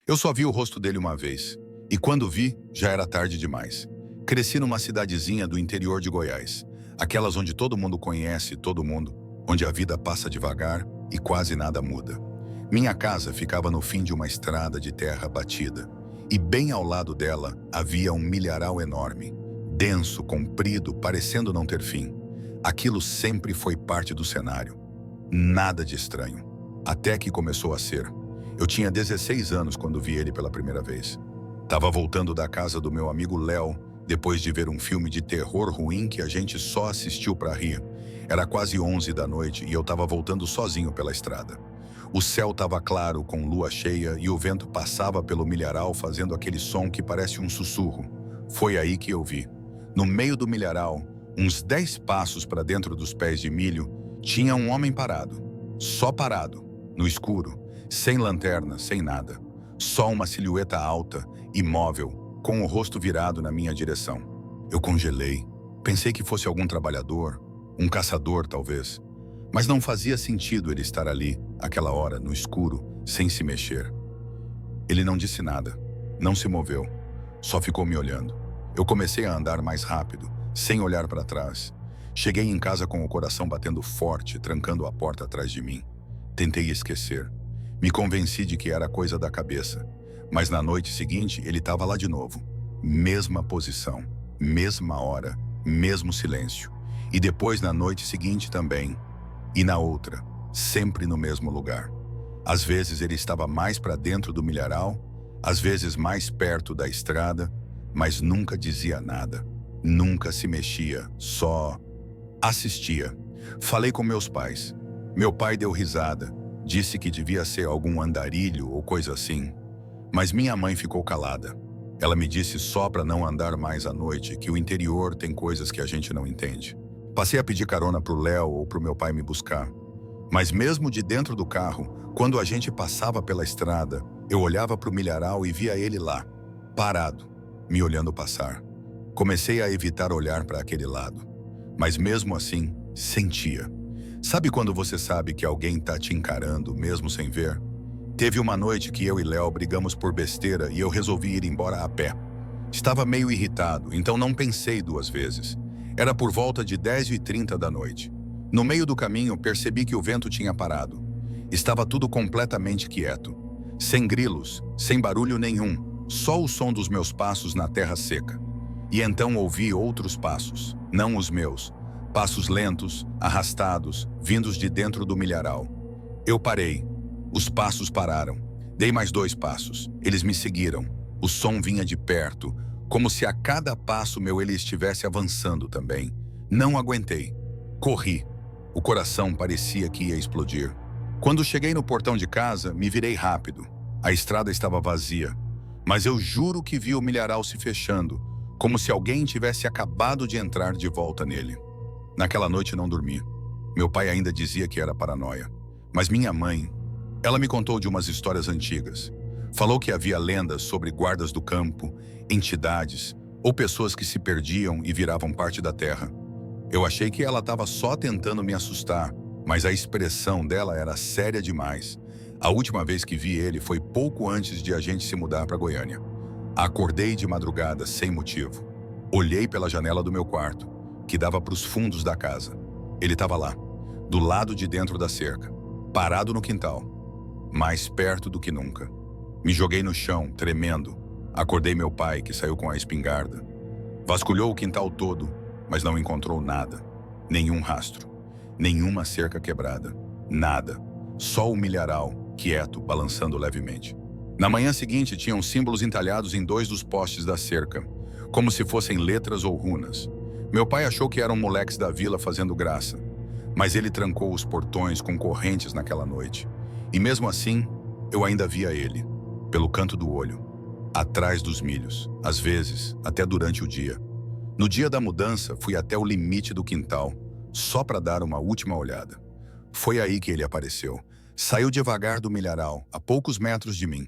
Eu só vi o rosto dele uma vez, e quando vi, já era tarde demais. Cresci numa cidadezinha do interior de Goiás, aquelas onde todo mundo conhece todo mundo, onde a vida passa devagar e quase nada muda. Minha casa ficava no fim de uma estrada de terra batida, e bem ao lado dela havia um milharal enorme, denso, comprido, parecendo não ter fim. Aquilo sempre foi parte do cenário. Nada de estranho. Até que começou a ser. Eu tinha 16 anos quando vi ele pela primeira vez. Tava voltando da casa do meu amigo Léo, depois de ver um filme de terror ruim que a gente só assistiu pra rir. Era quase 11 da noite e eu tava voltando sozinho pela estrada. O céu tava claro, com lua cheia, e o vento passava pelo milharal fazendo aquele som que parece um sussurro. Foi aí que eu vi. No meio do milharal, uns 10 passos para dentro dos pés de milho, tinha um homem parado. Só parado, no escuro, sem lanterna, sem nada. Só uma silhueta alta, imóvel, com o rosto virado na minha direção. Eu congelei. Pensei que fosse algum trabalhador, um caçador talvez. Mas não fazia sentido ele estar ali, aquela hora, no escuro, sem se mexer. Ele não disse nada, não se moveu, só ficou me olhando. Eu comecei a andar mais rápido, sem olhar para trás. Cheguei em casa com o coração batendo forte, trancando a porta atrás de mim. Tentei esquecer. Me convenci de que era coisa da cabeça. Mas na noite seguinte, ele estava lá de novo. Mesma posição, mesma hora, mesmo silêncio. E depois na noite seguinte também. E na outra, sempre no mesmo lugar. Às vezes ele estava mais para dentro do milharal, às vezes mais perto da estrada, mas nunca dizia nada. Nunca se mexia, só assistia. Falei com meus pais. Meu pai deu risada, disse que devia ser algum andarilho ou coisa assim. Mas minha mãe ficou calada. Ela me disse só para não andar mais à noite, que o interior tem coisas que a gente não entende. Passei a pedir carona pro Léo ou pro meu pai me buscar. Mas mesmo de dentro do carro, quando a gente passava pela estrada, eu olhava pro milharal e via ele lá, parado, me olhando passar. Comecei a evitar olhar para aquele lado. Mas mesmo assim, sentia. Sabe quando você sabe que alguém tá te encarando, mesmo sem ver? Teve uma noite que eu e Léo brigamos por besteira e eu resolvi ir embora a pé. Estava meio irritado, então não pensei duas vezes. Era por volta de 10h30 da noite. No meio do caminho, percebi que o vento tinha parado. Estava tudo completamente quieto. Sem grilos, sem barulho nenhum, só o som dos meus passos na terra seca. E então ouvi outros passos, não os meus. Passos lentos, arrastados, vindos de dentro do milharal. Eu parei. Os passos pararam. Dei mais 2 passos. Eles me seguiram. O som vinha de perto, como se a cada passo ele estivesse avançando também. Não aguentei. Corri. O coração parecia que ia explodir. Quando cheguei no portão de casa, me virei rápido. A estrada estava vazia. Mas eu juro que vi o milharal se fechando, como se alguém tivesse acabado de entrar de volta nele. Naquela noite não dormi. Meu pai ainda dizia que era paranoia. Mas minha mãe, ela me contou de umas histórias antigas. Falou que havia lendas sobre guardas do campo, entidades ou pessoas que se perdiam e viravam parte da terra. Eu achei que ela estava só tentando me assustar, mas a expressão dela era séria demais. A última vez que vi ele foi pouco antes de a gente se mudar para Goiânia. Acordei de madrugada sem motivo. Olhei pela janela do meu quarto, que dava para os fundos da casa. Ele estava lá, do lado de dentro da cerca, parado no quintal, mais perto do que nunca. Me joguei no chão, tremendo. Acordei meu pai, que saiu com a espingarda. Vasculhou o quintal todo, mas não encontrou nada. Nenhum rastro, nenhuma cerca quebrada, nada. Só o milharal, quieto, balançando levemente. Na manhã seguinte, tinham símbolos entalhados em 2 dos postes da cerca, como se fossem letras ou runas. Meu pai achou que eram moleques da vila fazendo graça, mas ele trancou os portões com correntes naquela noite. E mesmo assim, eu ainda via ele, pelo canto do olho, atrás dos milhos, às vezes, até durante o dia. No dia da mudança, fui até o limite do quintal, só para dar uma última olhada. Foi aí que ele apareceu. Saiu devagar do milharal, a poucos metros de mim.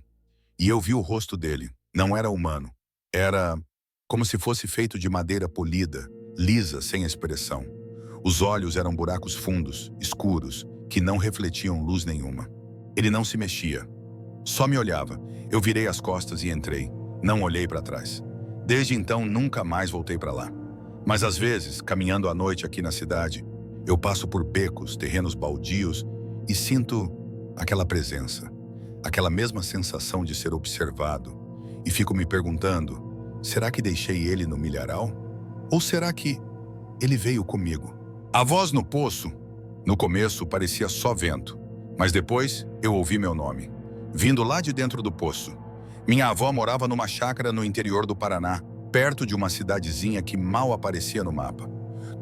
E eu vi o rosto dele. Não era humano. Era como se fosse feito de madeira polida, lisa, sem expressão. Os olhos eram buracos fundos, escuros, que não refletiam luz nenhuma. Ele não se mexia. Só me olhava. Eu virei as costas e entrei. Não olhei para trás. Desde então, nunca mais voltei para lá. Mas às vezes, caminhando à noite aqui na cidade, eu passo por becos, terrenos baldios e sinto aquela presença, aquela mesma sensação de ser observado. E fico me perguntando, será que deixei ele no milharal? Ou será que ele veio comigo? A voz no poço, no começo, parecia só vento. Mas depois, eu ouvi meu nome, vindo lá de dentro do poço. Minha avó morava numa chácara no interior do Paraná, perto de uma cidadezinha que mal aparecia no mapa.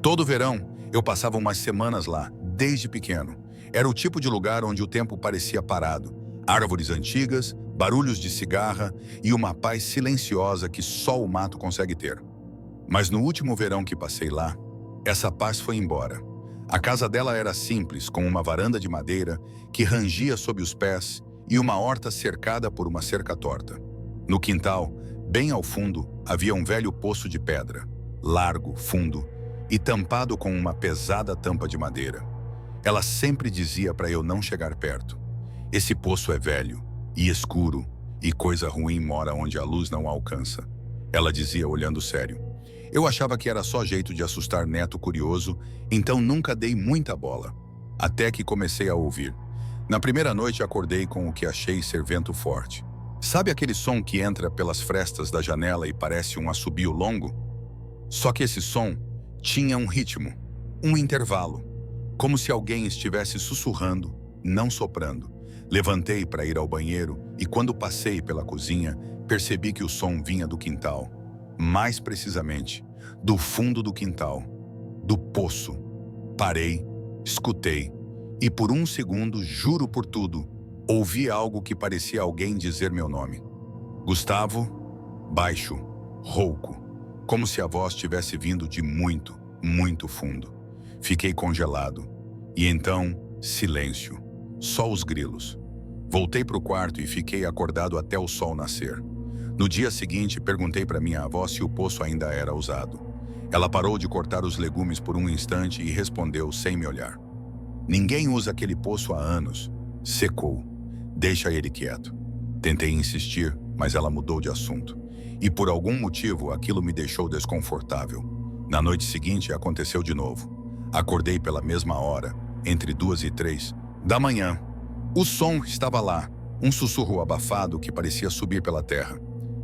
Todo verão, eu passava umas semanas lá, desde pequeno. Era o tipo de lugar onde o tempo parecia parado. Árvores antigas, barulhos de cigarra e uma paz silenciosa que só o mato consegue ter. Mas no último verão que passei lá, essa paz foi embora. A casa dela era simples, com uma varanda de madeira que rangia sob os pés e uma horta cercada por uma cerca torta. No quintal, bem ao fundo, havia um velho poço de pedra, largo, fundo e tampado com uma pesada tampa de madeira. Ela sempre dizia para eu não chegar perto. Esse poço é velho e escuro e coisa ruim mora onde a luz não alcança. Ela dizia olhando sério. Eu achava que era só jeito de assustar neto curioso, então nunca dei muita bola. Até que comecei a ouvir. Na primeira noite acordei com o que achei ser vento forte. Sabe aquele som que entra pelas frestas da janela e parece um assobio longo? Só que esse som tinha um ritmo, um intervalo, como se alguém estivesse sussurrando, não soprando. Levantei para ir ao banheiro e quando passei pela cozinha, percebi que o som vinha do quintal. Mais precisamente, do fundo do quintal, do poço. Parei, escutei e por um segundo, juro por tudo, ouvi algo que parecia alguém dizer meu nome. Gustavo, baixo, rouco, como se a voz tivesse vindo de muito, muito fundo. Fiquei congelado. E então, silêncio. Só os grilos. Voltei para o quarto e fiquei acordado até o sol nascer. No dia seguinte, perguntei para minha avó se o poço ainda era usado. Ela parou de cortar os legumes por um instante e respondeu sem me olhar. Ninguém usa aquele poço há anos. Secou. Deixa ele quieto. Tentei insistir, mas ela mudou de assunto. E por algum motivo, aquilo me deixou desconfortável. Na noite seguinte, aconteceu de novo. Acordei pela mesma hora, entre 2 e 3 da manhã. O som estava lá, um sussurro abafado que parecia subir pela terra.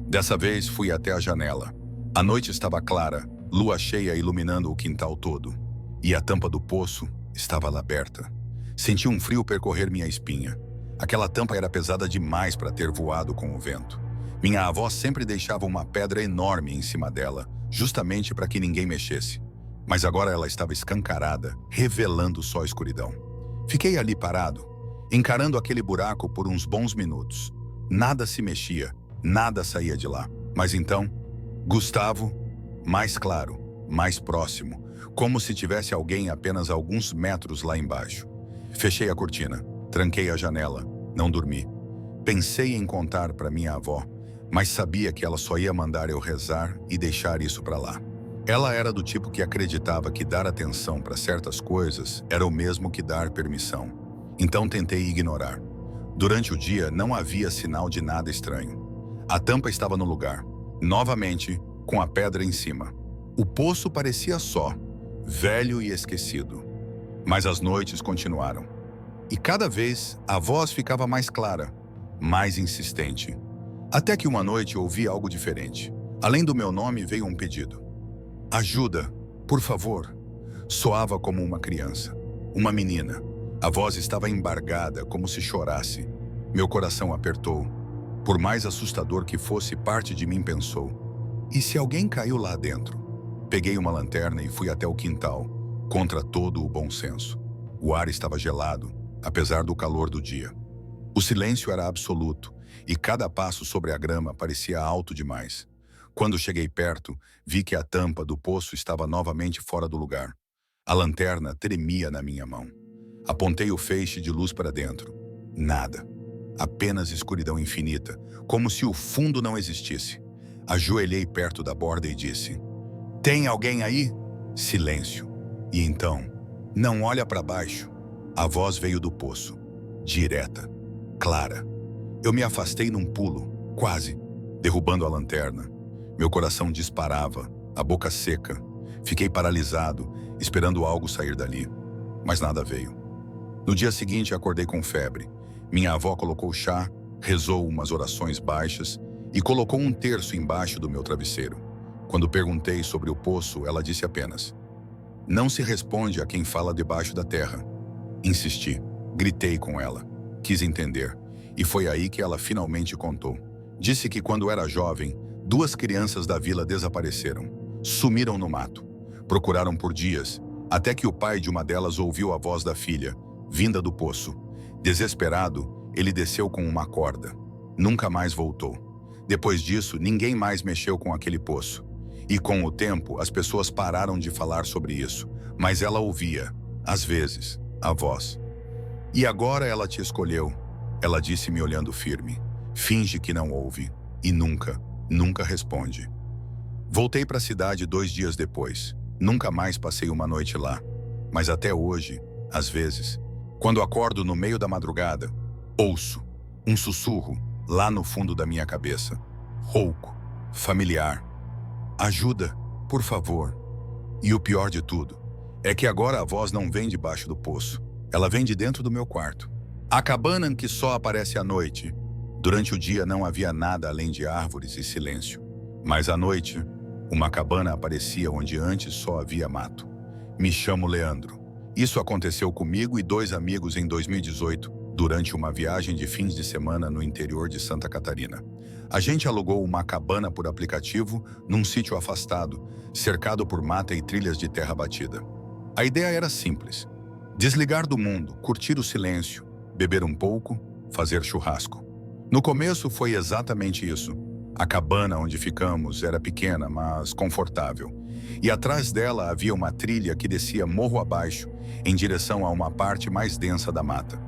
Dessa vez, fui até a janela. A noite estava clara, lua cheia iluminando o quintal todo. E a tampa do poço estava lá aberta. Senti um frio percorrer minha espinha. Aquela tampa era pesada demais para ter voado com o vento. Minha avó sempre deixava uma pedra enorme em cima dela, justamente para que ninguém mexesse. Mas agora ela estava escancarada, revelando só a escuridão. Fiquei ali parado, encarando aquele buraco por uns bons minutos. Nada se mexia, nada saía de lá. Mas então, Gustavo, mais claro, mais próximo, como se tivesse alguém apenas a alguns metros lá embaixo. Fechei a cortina, tranquei a janela, não dormi. Pensei em contar para minha avó, mas sabia que ela só ia mandar eu rezar e deixar isso para lá. Ela era do tipo que acreditava que dar atenção para certas coisas era o mesmo que dar permissão. Então tentei ignorar. Durante o dia não havia sinal de nada estranho. A tampa estava no lugar, novamente, com a pedra em cima. O poço parecia só, velho e esquecido. Mas as noites continuaram. E cada vez a voz ficava mais clara, mais insistente. Até que uma noite ouvi algo diferente. Além do meu nome veio um pedido. Ajuda, por favor. Soava como uma criança, uma menina. A voz estava embargada, como se chorasse. Meu coração apertou. Por mais assustador que fosse, parte de mim pensou. E se alguém caiu lá dentro? Peguei uma lanterna e fui até o quintal, contra todo o bom senso. O ar estava gelado, apesar do calor do dia. O silêncio era absoluto, e cada passo sobre a grama parecia alto demais. Quando cheguei perto, vi que a tampa do poço estava novamente fora do lugar. A lanterna tremia na minha mão. Apontei o feixe de luz para dentro. Nada. Apenas escuridão infinita, como se o fundo não existisse. Ajoelhei perto da borda e disse: "Tem alguém aí?" Silêncio. E então, "Não olha para baixo." A voz veio do poço. Direta. Clara. Eu me afastei num pulo, quase, derrubando a lanterna. Meu coração disparava, a boca seca. Fiquei paralisado, esperando algo sair dali. Mas nada veio. No dia seguinte, acordei com febre. Minha avó colocou chá, rezou umas orações baixas e colocou um terço embaixo do meu travesseiro. Quando perguntei sobre o poço, ela disse apenas: "Não se responde a quem fala debaixo da terra." Insisti, gritei com ela, quis entender, e foi aí que ela finalmente contou. Disse que quando era jovem, 2 crianças da vila desapareceram, sumiram no mato. Procuraram por dias, até que o pai de uma delas ouviu a voz da filha, vinda do poço. Desesperado, ele desceu com uma corda. Nunca mais voltou. Depois disso, ninguém mais mexeu com aquele poço. E com o tempo, as pessoas pararam de falar sobre isso, mas ela ouvia, às vezes, a voz. "E agora ela te escolheu", ela disse me olhando firme. "Finge que não ouve, e nunca, nunca responde." Voltei para a cidade 2 dias depois. Nunca mais passei uma noite lá. Mas até hoje, às vezes, quando acordo no meio da madrugada, ouço um sussurro lá no fundo da minha cabeça. Rouco, familiar. "Ajuda, por favor." E o pior de tudo é que agora a voz não vem debaixo do poço. Ela vem de dentro do meu quarto. A cabana que só aparece à noite. Durante o dia não havia nada além de árvores e silêncio. Mas à noite, uma cabana aparecia onde antes só havia mato. Me chamo Leandro. Isso aconteceu comigo e 2 amigos em 2018, durante uma viagem de fins de semana no interior de Santa Catarina. A gente alugou uma cabana por aplicativo num sítio afastado, cercado por mata e trilhas de terra batida. A ideia era simples: desligar do mundo, curtir o silêncio, beber um pouco, fazer churrasco. No começo foi exatamente isso. A cabana onde ficamos era pequena, mas confortável. E atrás dela havia uma trilha que descia morro abaixo, em direção a uma parte mais densa da mata.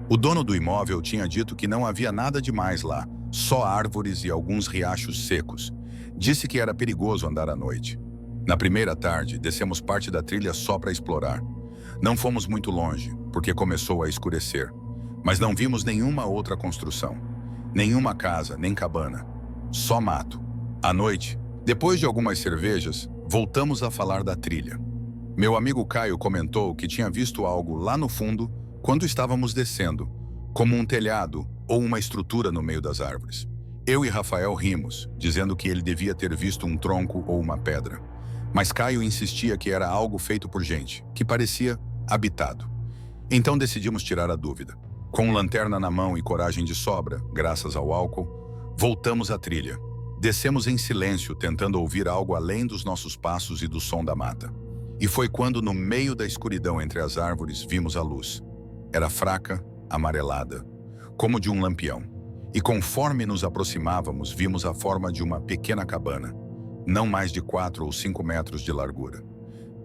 O dono do imóvel tinha dito que não havia nada demais lá, só árvores e alguns riachos secos. Disse que era perigoso andar à noite. Na primeira tarde, descemos parte da trilha só para explorar. Não fomos muito longe, porque começou a escurecer. Mas não vimos nenhuma outra construção. Nenhuma casa, nem cabana. Só mato. À noite, depois de algumas cervejas, voltamos a falar da trilha. Meu amigo Caio comentou que tinha visto algo lá no fundo quando estávamos descendo, como um telhado ou uma estrutura no meio das árvores. Eu e Rafael rimos, dizendo que ele devia ter visto um tronco ou uma pedra. Mas Caio insistia que era algo feito por gente, que parecia habitado. Então decidimos tirar a dúvida. Com lanterna na mão e coragem de sobra, graças ao álcool, voltamos à trilha. Descemos em silêncio, tentando ouvir algo além dos nossos passos e do som da mata. E foi quando, no meio da escuridão entre as árvores, vimos a luz. Era fraca, amarelada, como de um lampião. E conforme nos aproximávamos, vimos a forma de uma pequena cabana, não mais de 4 ou 5 metros de largura.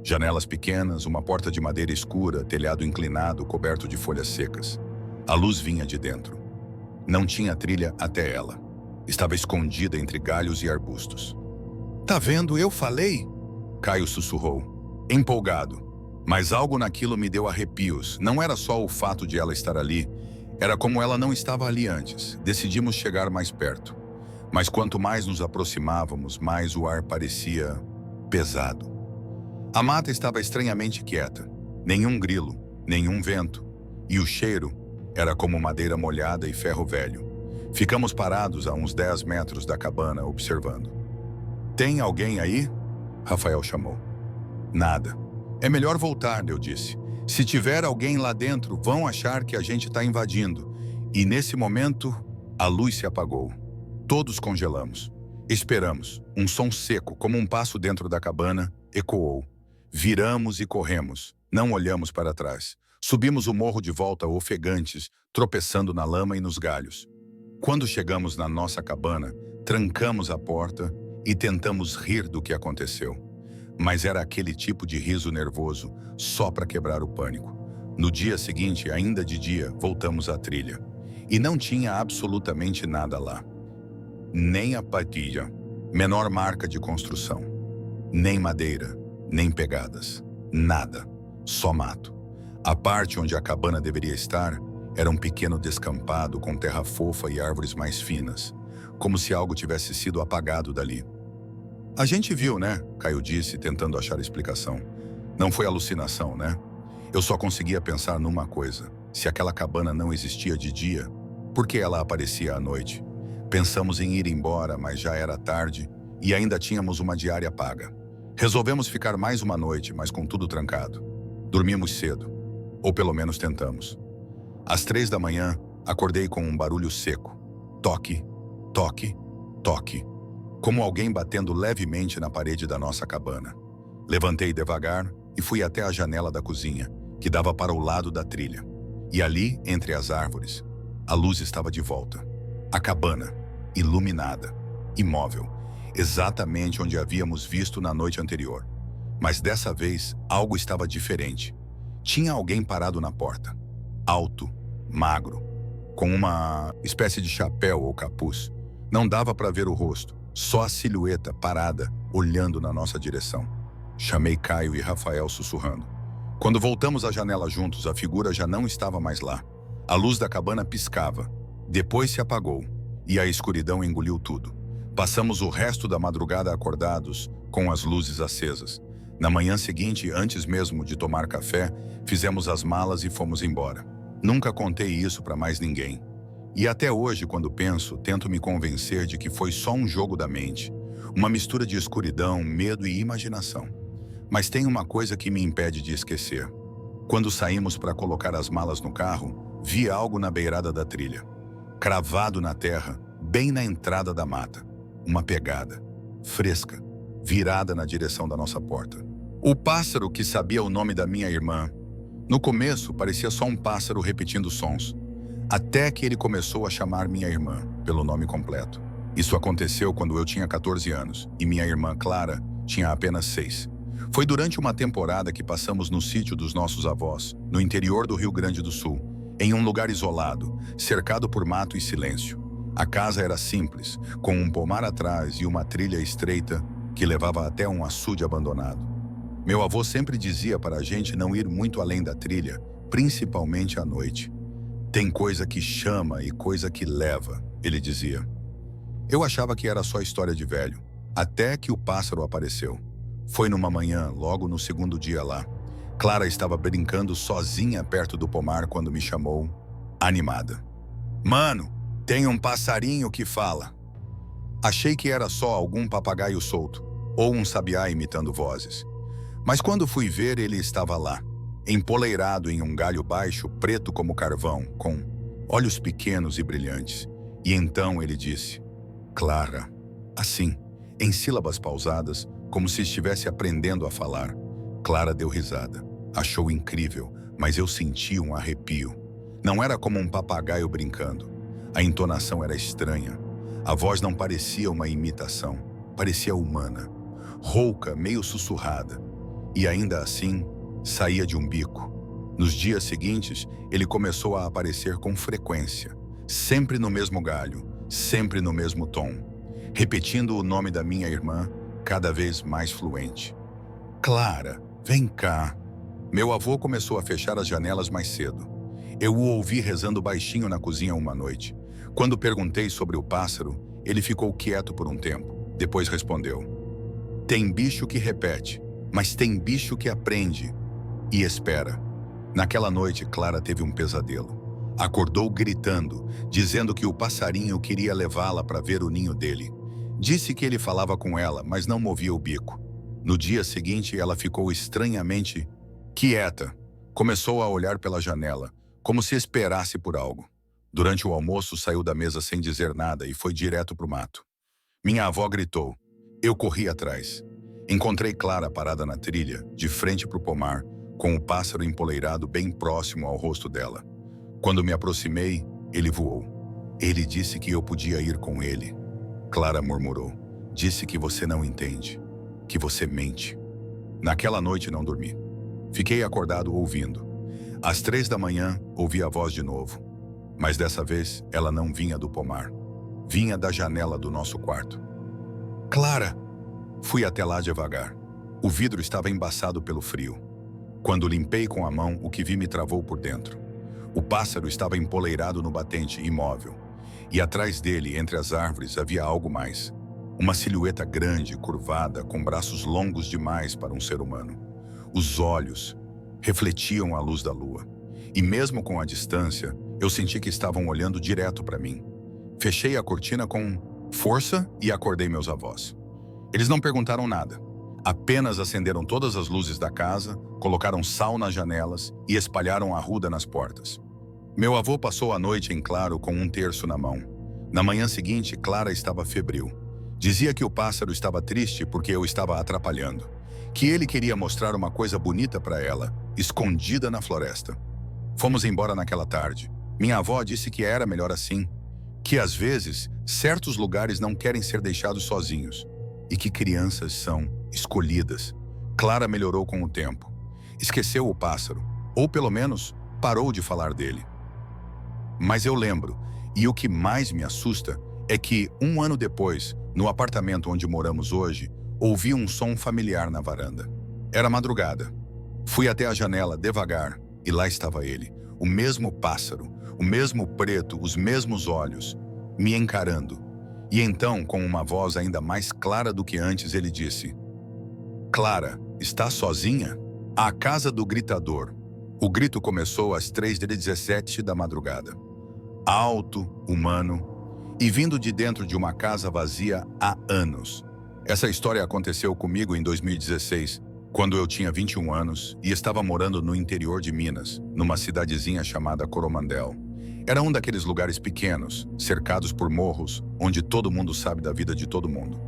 Janelas pequenas, uma porta de madeira escura, telhado inclinado, coberto de folhas secas. A luz vinha de dentro. Não tinha trilha até ela. Estava escondida entre galhos e arbustos. "Tá vendo, eu falei?" Caio sussurrou, empolgado. Mas algo naquilo me deu arrepios. Não era só o fato de ela estar ali, era como ela não estava ali antes. Decidimos chegar mais perto. Mas quanto mais nos aproximávamos, mais o ar parecia pesado. A mata estava estranhamente quieta. Nenhum grilo, nenhum vento. E o cheiro era como madeira molhada e ferro velho. Ficamos parados a uns 10 metros da cabana, observando. "Tem alguém aí?" Rafael chamou. "Nada. É melhor voltar", eu disse. "Se tiver alguém lá dentro, vão achar que a gente está invadindo." E nesse momento, a luz se apagou. Todos congelamos. Esperamos. Um som seco, como um passo dentro da cabana, ecoou. Viramos e corremos. Não olhamos para trás. Subimos o morro de volta ofegantes, tropeçando na lama e nos galhos. Quando chegamos na nossa cabana, trancamos a porta e tentamos rir do que aconteceu. Mas era aquele tipo de riso nervoso, só para quebrar o pânico. No dia seguinte, ainda de dia, voltamos à trilha. E não tinha absolutamente nada lá. Nem a patilha, menor marca de construção. Nem madeira, nem pegadas. Nada. Só mato. A parte onde a cabana deveria estar Era um pequeno descampado com terra fofa e árvores mais finas, como se algo tivesse sido apagado dali. A gente viu, né? Caio disse, tentando achar explicação. Não foi alucinação, né? Eu só conseguia pensar numa coisa. Se aquela cabana não existia de dia, por que ela aparecia à noite? Pensamos em ir embora, mas já era tarde e ainda tínhamos uma diária paga. Resolvemos ficar mais uma noite, mas com tudo trancado. Dormimos cedo, ou pelo menos tentamos. Às 3 da manhã, acordei com um barulho seco. Toque, toque, toque. Como alguém batendo levemente na parede da nossa cabana. Levantei devagar e fui até a janela da cozinha, que dava para o lado da trilha. E ali, entre as árvores, a luz estava de volta. A cabana, iluminada, imóvel, exatamente onde havíamos visto na noite anterior. Mas dessa vez, algo estava diferente. Tinha alguém parado na porta. Alto, magro, com uma espécie de chapéu ou capuz. Não dava para ver o rosto, só a silhueta parada, olhando na nossa direção. Chamei Caio e Rafael sussurrando. Quando voltamos à janela juntos, a figura já não estava mais lá. A luz da cabana piscava, depois se apagou, e a escuridão engoliu tudo. Passamos o resto da madrugada acordados, com as luzes acesas. Na manhã seguinte, antes mesmo de tomar café, fizemos as malas e fomos embora. Nunca contei isso para mais ninguém. E até hoje, quando penso, tento me convencer de que foi só um jogo da mente, uma mistura de escuridão, medo e imaginação. Mas tem uma coisa que me impede de esquecer. Quando saímos para colocar as malas no carro, vi algo na beirada da trilha, cravado na terra, bem na entrada da mata. Uma pegada, fresca, virada na direção da nossa porta. O pássaro que sabia o nome da minha irmã. No começo, parecia só um pássaro repetindo sons, até que ele começou a chamar minha irmã pelo nome completo. Isso aconteceu quando eu tinha 14 anos e minha irmã Clara tinha apenas 6. Foi durante uma temporada que passamos no sítio dos nossos avós, no interior do Rio Grande do Sul, em um lugar isolado, cercado por mato e silêncio. A casa era simples, com um pomar atrás e uma trilha estreita que levava até um açude abandonado. Meu avô sempre dizia para a gente não ir muito além da trilha, principalmente à noite. Tem coisa que chama e coisa que leva, ele dizia. Eu achava que era só história de velho, até que o pássaro apareceu. Foi numa manhã, logo no segundo dia lá. Clara estava brincando sozinha perto do pomar quando me chamou, animada. Mano, tem um passarinho que fala. Achei que era só algum papagaio solto, ou um sabiá imitando vozes. Mas quando fui ver, ele estava lá, empoleirado em um galho baixo, preto como carvão, com olhos pequenos e brilhantes. E então ele disse, Clara, assim, em sílabas pausadas, como se estivesse aprendendo a falar. Clara deu risada. Achou incrível, mas eu senti um arrepio. Não era como um papagaio brincando. A entonação era estranha. A voz não parecia uma imitação, parecia humana, rouca, meio sussurrada. E ainda assim, saía de um bico. Nos dias seguintes, ele começou a aparecer com frequência, sempre no mesmo galho, sempre no mesmo tom, repetindo o nome da minha irmã, cada vez mais fluente. Clara, vem cá. Meu avô começou a fechar as janelas mais cedo. Eu o ouvi rezando baixinho na cozinha uma noite. Quando perguntei sobre o pássaro, ele ficou quieto por um tempo. Depois respondeu, tem bicho que repete, mas tem bicho que aprende e espera. Naquela noite, Clara teve um pesadelo. Acordou gritando, dizendo que o passarinho queria levá-la para ver o ninho dele. Disse que ele falava com ela, mas não movia o bico. No dia seguinte, ela ficou estranhamente quieta. Começou a olhar pela janela, como se esperasse por algo. Durante o almoço, saiu da mesa sem dizer nada e foi direto para o mato. Minha avó gritou. Eu corri atrás. Encontrei Clara parada na trilha, de frente para o pomar, com o pássaro empoleirado bem próximo ao rosto dela. Quando me aproximei, ele voou. Ele disse que eu podia ir com ele. Clara murmurou. Disse que você não entende, que você mente. Naquela noite não dormi. Fiquei acordado ouvindo. Às 3 da manhã, ouvi a voz de novo. Mas dessa vez, ela não vinha do pomar. Vinha da janela do nosso quarto. Clara! Fui até lá devagar. O vidro estava embaçado pelo frio. Quando limpei com a mão, o que vi me travou por dentro. O pássaro estava empoleirado no batente, imóvel. E atrás dele, entre as árvores, havia algo mais. Uma silhueta grande, curvada, com braços longos demais para um ser humano. Os olhos refletiam a luz da lua. E mesmo com a distância, eu senti que estavam olhando direto para mim. Fechei a cortina com força e acordei meus avós. Eles não perguntaram nada. Apenas acenderam todas as luzes da casa, colocaram sal nas janelas e espalharam arruda nas portas. Meu avô passou a noite em claro com um terço na mão. Na manhã seguinte, Clara estava febril. Dizia que o pássaro estava triste porque eu estava atrapalhando. Que ele queria mostrar uma coisa bonita para ela, escondida na floresta. Fomos embora naquela tarde. Minha avó disse que era melhor assim. Que às vezes, certos lugares não querem ser deixados sozinhos. E que crianças são escolhidas. Clara melhorou com o tempo. Esqueceu o pássaro, ou pelo menos parou de falar dele. Mas eu lembro, e o que mais me assusta é que, um ano depois, no apartamento onde moramos hoje, ouvi um som familiar na varanda. Era madrugada. Fui até a janela devagar e lá estava ele, o mesmo pássaro, o mesmo preto, os mesmos olhos, me encarando. E então, com uma voz ainda mais clara do que antes, ele disse: "Clara, está sozinha?" A casa do gritador. O grito começou às 3h17 da madrugada. Alto, humano, e vindo de dentro de uma casa vazia há anos. Essa história aconteceu comigo em 2016, quando eu tinha 21 anos e estava morando no interior de Minas, numa cidadezinha chamada Coromandel. Era um daqueles lugares pequenos, cercados por morros, onde todo mundo sabe da vida de todo mundo.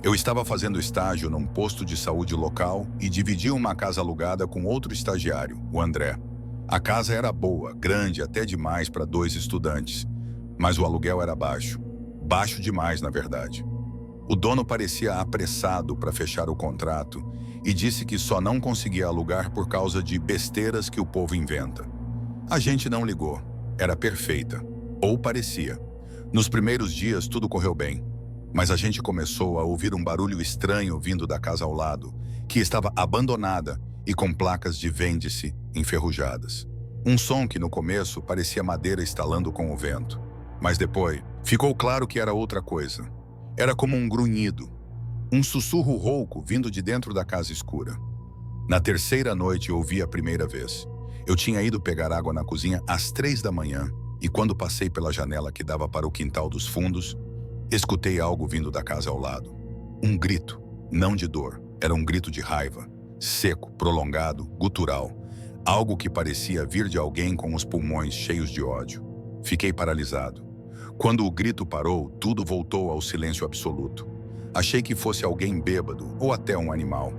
Eu estava fazendo estágio num posto de saúde local e dividia uma casa alugada com outro estagiário, o André. A casa era boa, grande até demais para 2 estudantes, mas o aluguel era baixo. Baixo demais, na verdade. O dono parecia apressado para fechar o contrato e disse que só não conseguia alugar por causa de besteiras que o povo inventa. A gente não ligou. Era perfeita. Ou parecia. Nos primeiros dias tudo correu bem, mas a gente começou a ouvir um barulho estranho vindo da casa ao lado, que estava abandonada e com placas de vende-se enferrujadas. Um som que no começo parecia madeira estalando com o vento, mas depois ficou claro que era outra coisa. Era como um grunhido, um sussurro rouco vindo de dentro da casa escura. Na terceira noite ouvi a primeira vez. Eu tinha ido pegar água na cozinha às 3 da manhã e quando passei pela janela que dava para o quintal dos fundos, escutei algo vindo da casa ao lado. Um grito, não de dor, era um grito de raiva, seco, prolongado, gutural. Algo que parecia vir de alguém com os pulmões cheios de ódio. Fiquei paralisado. Quando o grito parou, tudo voltou ao silêncio absoluto. Achei que fosse alguém bêbado ou até um animal.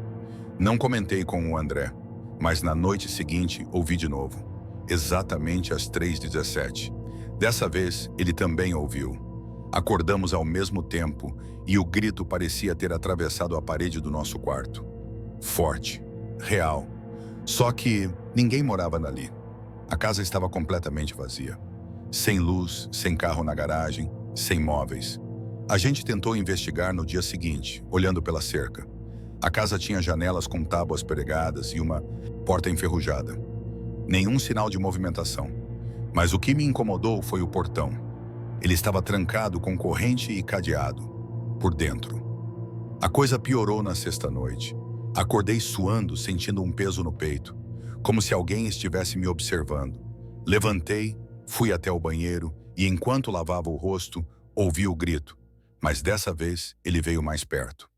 Não comentei com o André, mas na noite seguinte ouvi de novo, exatamente às 3h17. Dessa vez, ele também ouviu. Acordamos ao mesmo tempo e o grito parecia ter atravessado a parede do nosso quarto. Forte, real. Só que ninguém morava ali. A casa estava completamente vazia. Sem luz, sem carro na garagem, sem móveis. A gente tentou investigar no dia seguinte, olhando pela cerca. A casa tinha janelas com tábuas pregadas e uma porta enferrujada. Nenhum sinal de movimentação. Mas o que me incomodou foi o portão. Ele estava trancado com corrente e cadeado, por dentro. A coisa piorou na sexta noite. Acordei suando, sentindo um peso no peito, como se alguém estivesse me observando. Levantei, fui até o banheiro e, enquanto lavava o rosto, ouvi o grito. Mas dessa vez, ele veio mais perto.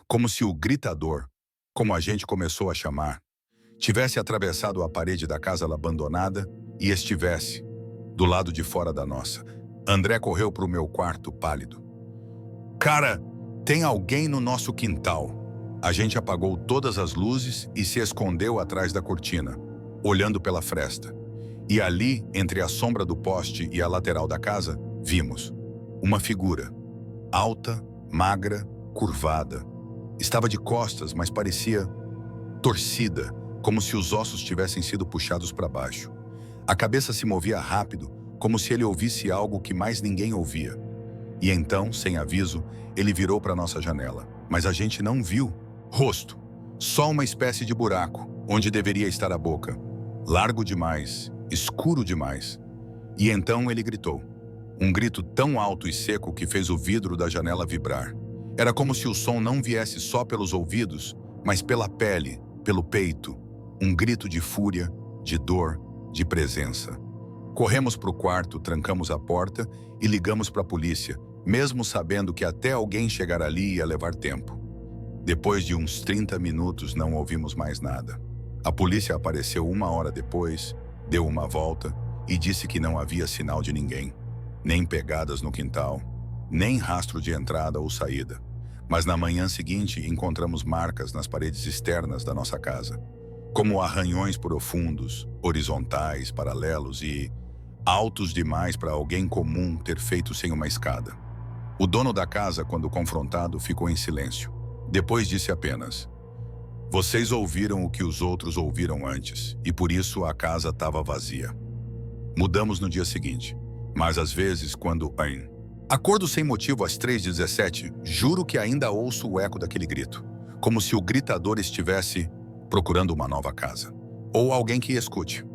Como se o gritador, como a gente começou a chamar, tivesse atravessado a parede da casa abandonada e estivesse do lado de fora da nossa. André correu para o meu quarto, pálido. "Cara, tem alguém no nosso quintal." A gente apagou todas as luzes e se escondeu atrás da cortina, olhando pela fresta. E ali, entre a sombra do poste e a lateral da casa, vimos uma figura, alta, magra, curvada. Estava de costas, mas parecia torcida, como se os ossos tivessem sido puxados para baixo. A cabeça se movia rápido, como se ele ouvisse algo que mais ninguém ouvia. E então, sem aviso, ele virou para nossa janela. Mas a gente não viu rosto, só uma espécie de buraco, onde deveria estar a boca. Largo demais escuro demais. E então ele gritou. Um grito tão alto e seco que fez o vidro da janela vibrar. Era como se o som não viesse só pelos ouvidos, mas pela pele, pelo peito. Um grito de fúria, de dor, de presença. Corremos para o quarto, trancamos a porta e ligamos para a polícia, mesmo sabendo que até alguém chegar ali ia levar tempo. Depois de uns 30 minutos, não ouvimos mais nada. A polícia apareceu 1 hora depois, deu uma volta e disse que não havia sinal de ninguém. Nem pegadas no quintal, nem rastro de entrada ou saída. Mas na manhã seguinte encontramos marcas nas paredes externas da nossa casa, como arranhões profundos, horizontais, paralelos e altos demais para alguém comum ter feito sem uma escada. O dono da casa, quando confrontado, ficou em silêncio. Depois disse apenas: "Vocês ouviram o que os outros ouviram antes, e por isso a casa estava vazia." Mudamos no dia seguinte, mas às vezes quando acordo sem motivo às 3h17, juro que ainda ouço o eco daquele grito, como se o gritador estivesse procurando uma nova casa, ou alguém que escute.